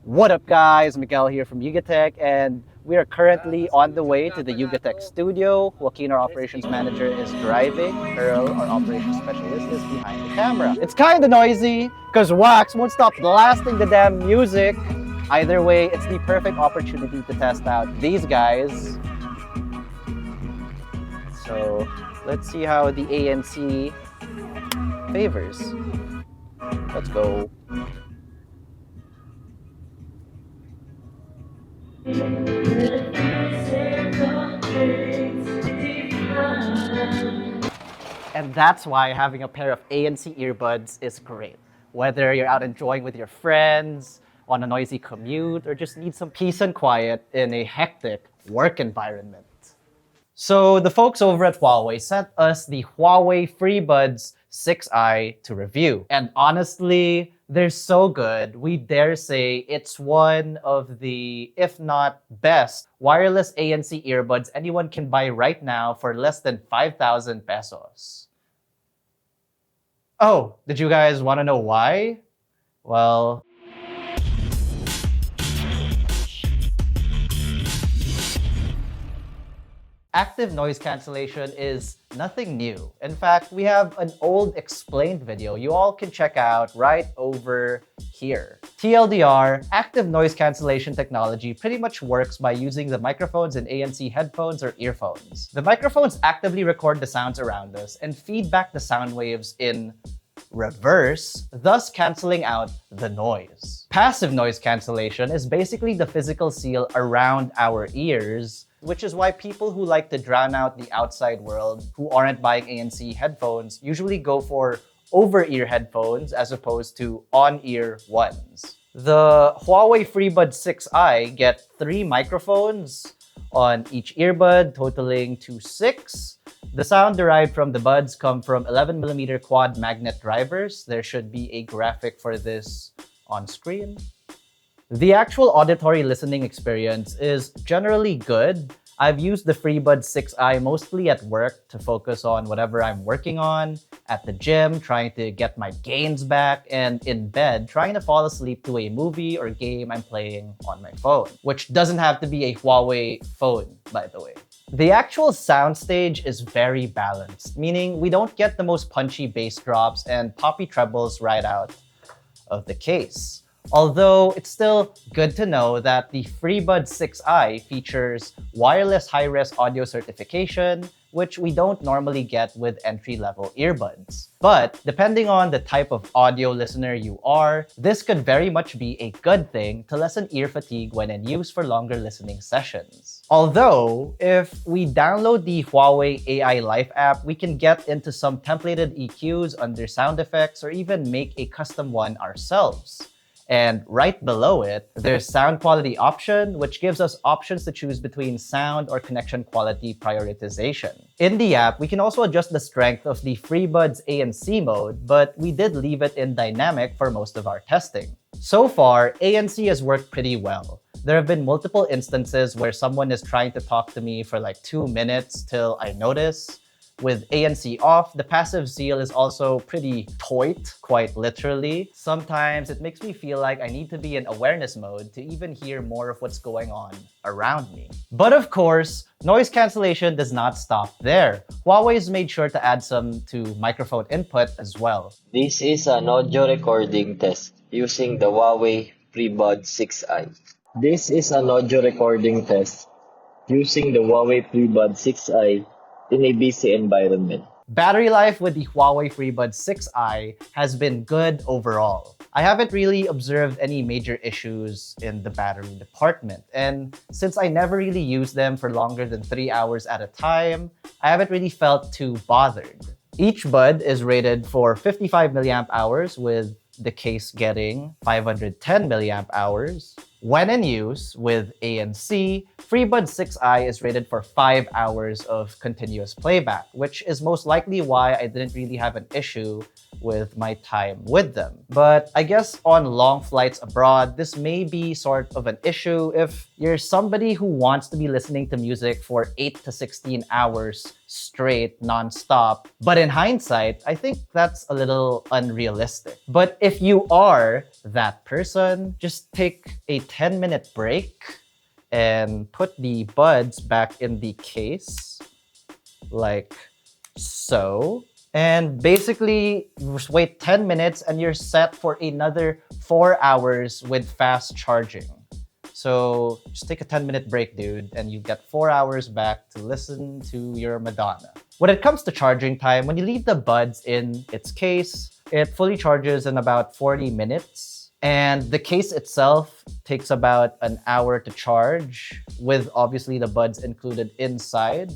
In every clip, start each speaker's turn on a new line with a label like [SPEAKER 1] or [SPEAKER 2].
[SPEAKER 1] What up guys, Miguel here from Yugatech, and we are currently on the way to the Yugatech studio. Joaquin, our operations manager, is driving. Earl, our operations specialist, is behind the camera. It's kind of noisy because Wax won't stop blasting the damn music. Either way, it's the perfect opportunity to test out these guys. So let's see how the ANC favors. Let's go. And that's why having a pair of ANC earbuds is great. Whether you're out enjoying with your friends, on a noisy commute, or just need some peace and quiet in a hectic work environment. So the folks over at Huawei sent us the Huawei FreeBuds 6i to review. And honestly, they're so good. We dare say it's one of the, if not best, wireless ANC earbuds anyone can buy right now for less than 5,000 pesos. Oh, did you guys want to know why? Well, active noise cancellation is nothing new. In fact, we have an old explained video you all can check out right over here. TLDR, active noise cancellation technology pretty much works by using the microphones in ANC headphones or earphones. The microphones actively record the sounds around us and feed back the sound waves in reverse, thus canceling out the noise. Passive noise cancellation is basically the physical seal around our ears, which is why people who like to drown out the outside world who aren't buying ANC headphones usually go for over-ear headphones as opposed to on-ear ones. The Huawei FreeBuds 6i get 3 microphones on each earbud, totaling to 6. The sound derived from the buds come from 11mm quad magnet drivers. There should be a graphic for this on screen. The actual auditory listening experience is generally good. I've used the FreeBuds 6i mostly at work to focus on whatever I'm working on, at the gym, trying to get my gains back, and in bed, trying to fall asleep to a movie or game I'm playing on my phone, which doesn't have to be a Huawei phone, by the way. The actual soundstage is very balanced, meaning we don't get the most punchy bass drops and poppy trebles right out of the case. Although it's still good to know that the FreeBuds 6i features Wireless Hi-Res audio certification, which we don't normally get with entry-level earbuds. But depending on the type of audio listener you are, this could very much be a good thing to lessen ear fatigue when in use for longer listening sessions. Although, if we download the Huawei AI Life app, we can get into some templated EQs under sound effects or even make a custom one ourselves. And right below it, there's sound quality option, which gives us options to choose between sound or connection quality prioritization. In the app, we can also adjust the strength of the FreeBuds ANC mode, but we did leave it in dynamic for most of our testing. So far, ANC has worked pretty well. There have been multiple instances where someone is trying to talk to me for like 2 minutes till I notice. With ANC off, the passive seal is also pretty toit, quite literally. Sometimes it makes me feel like I need to be in awareness mode to even hear more of what's going on around me. But of course, noise cancellation does not stop there. Huawei's made sure to add some to microphone input as well.
[SPEAKER 2] This is an audio recording test using the Huawei FreeBuds 6i. This is an audio recording test using the Huawei FreeBuds 6i in a busy environment.
[SPEAKER 1] Battery life with the Huawei FreeBuds 6i has been good overall. I haven't really observed any major issues in the battery department. And since I never really use them for longer than 3 hours at a time, I haven't really felt too bothered. Each bud is rated for 55 milliamp hours, with the case getting 510 milliamp hours. When in use with ANC, FreeBuds 6i is rated for 5 hours of continuous playback, which is most likely why I didn't really have an issue with my time with them. But I guess on long flights abroad, this may be sort of an issue if you're somebody who wants to be listening to music for 8 to 16 hours straight, non-stop. But in hindsight, I think that's a little unrealistic. But if you are that person, just take a 10-minute break and put the buds back in the case, like so. And basically, just wait 10 minutes and you're set for another 4 hours with fast charging. So just take a 10-minute break, dude, and you get 4 hours back to listen to your Madonna. When it comes to charging time, when you leave the buds in its case, it fully charges in about 40 minutes. And the case itself takes about an hour to charge, with obviously the buds included inside.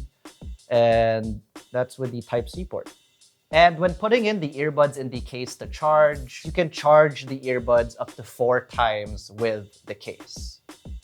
[SPEAKER 1] And that's with the Type-C port. And when putting in the earbuds in the case to charge, you can charge the earbuds up to 4 times with the case,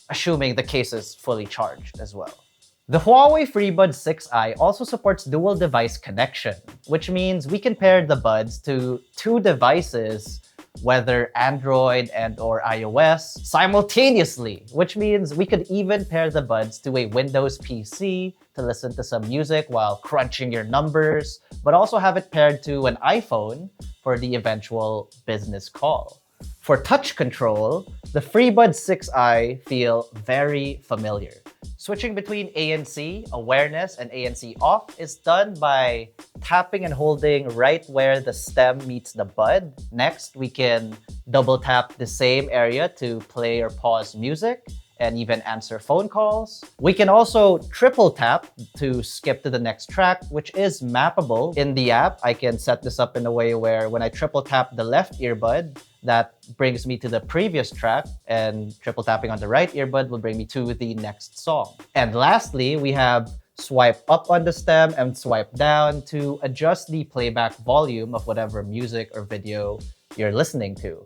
[SPEAKER 1] assuming the case is fully charged as well. The Huawei FreeBuds 6i also supports dual device connection, which means we can pair the buds to 2 devices, whether Android and or iOS, simultaneously, which means we could even pair the buds to a Windows PC to listen to some music while crunching your numbers, but also have it paired to an iPhone for the eventual business call. For touch control, the FreeBuds 6i feel very familiar. Switching between ANC, awareness, and ANC off is done by tapping and holding right where the stem meets the bud. Next, we can double tap the same area to play or pause music and even answer phone calls. We can also triple tap to skip to the next track, which is mappable in the app. I can set this up in a way where when I triple tap the left earbud, that brings me to the previous track, and triple tapping on the right earbud will bring me to the next song. And lastly, we have swipe up on the stem and swipe down to adjust the playback volume of whatever music or video you're listening to.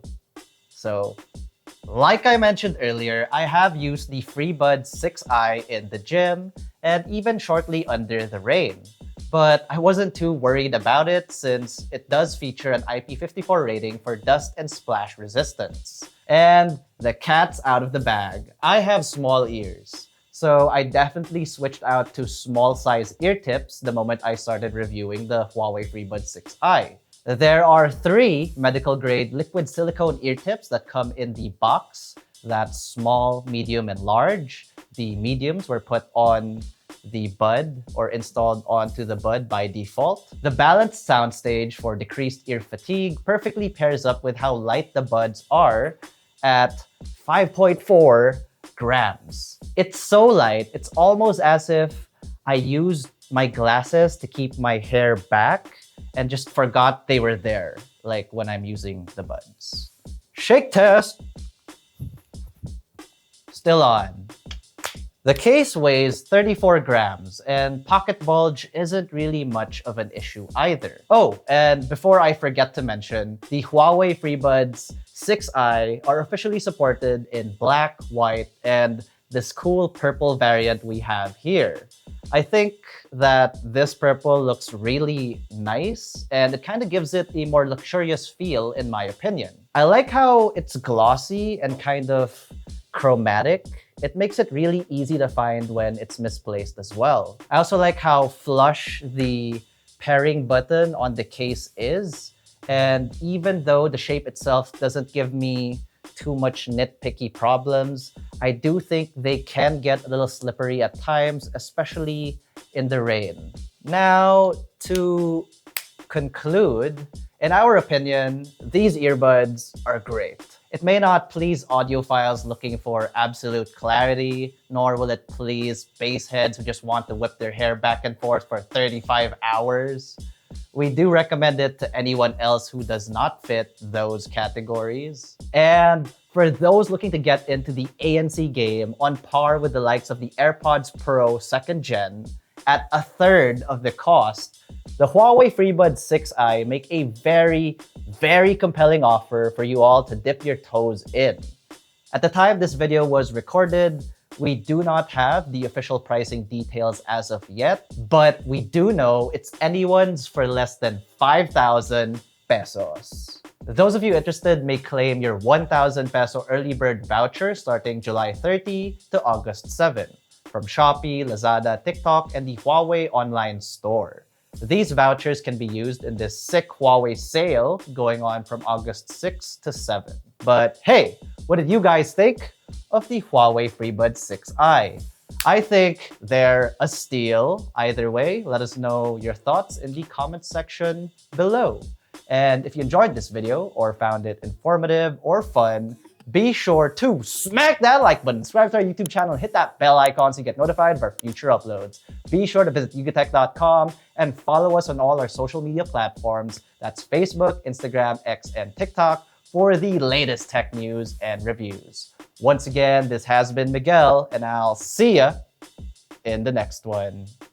[SPEAKER 1] So, like I mentioned earlier, I have used the FreeBuds 6i in the gym and even shortly under the rain. But I wasn't too worried about it since it does feature an IP54 rating for dust and splash resistance. And the cat's out of the bag. I have small ears, so I definitely switched out to small size ear tips the moment I started reviewing the Huawei FreeBuds 6i. There are 3 medical-grade liquid silicone ear tips that come in the box. That's small, medium, and large. The mediums were put on the bud or installed onto the bud by default. The balanced soundstage for decreased ear fatigue perfectly pairs up with how light the buds are at 5.4 grams. It's so light, it's almost as if I used my glasses to keep my hair back and just forgot they were there, like when I'm using the buds. Shake test! Still on. The case weighs 34 grams, and pocket bulge isn't really much of an issue either. Oh, and before I forget to mention, the Huawei FreeBuds 6i are officially supported in black, white, and this cool purple variant we have here. I think that this purple looks really nice, and it kind of gives it a more luxurious feel in my opinion. I like how it's glossy and kind of chromatic. It makes it really easy to find when it's misplaced as well. I also like how flush the pairing button on the case is. And even though the shape itself doesn't give me too much nitpicky problems, I do think they can get a little slippery at times, especially in the rain. Now, to conclude, in our opinion, these earbuds are great. It may not please audiophiles looking for absolute clarity, nor will it please bass heads who just want to whip their hair back and forth for 35 hours. We do recommend it to anyone else who does not fit those categories. And for those looking to get into the ANC game on par with the likes of the AirPods Pro 2nd Gen at a third of the cost, the Huawei FreeBuds 6i make a very, very compelling offer for you all to dip your toes in. At the time this video was recorded, we do not have the official pricing details as of yet, but we do know it's anyone's for less than 5,000 pesos. Those of you interested may claim your 1,000 peso early bird voucher starting July 30 to August 7 from Shopee, Lazada, TikTok, and the Huawei online store. These vouchers can be used in this sick Huawei sale going on from August 6 to 7. But hey, what did you guys think of the Huawei FreeBuds 6i? I think they're a steal. Either way, let us know your thoughts in the comments section below. And if you enjoyed this video or found it informative or fun, be sure to smack that like button, subscribe to our YouTube channel, and hit that bell icon so you get notified of our future uploads. Be sure to visit yugatech.com and follow us on all our social media platforms. That's Facebook, Instagram, X, and TikTok for the latest tech news and reviews. Once again, this has been Miguel, and I'll see ya in the next one.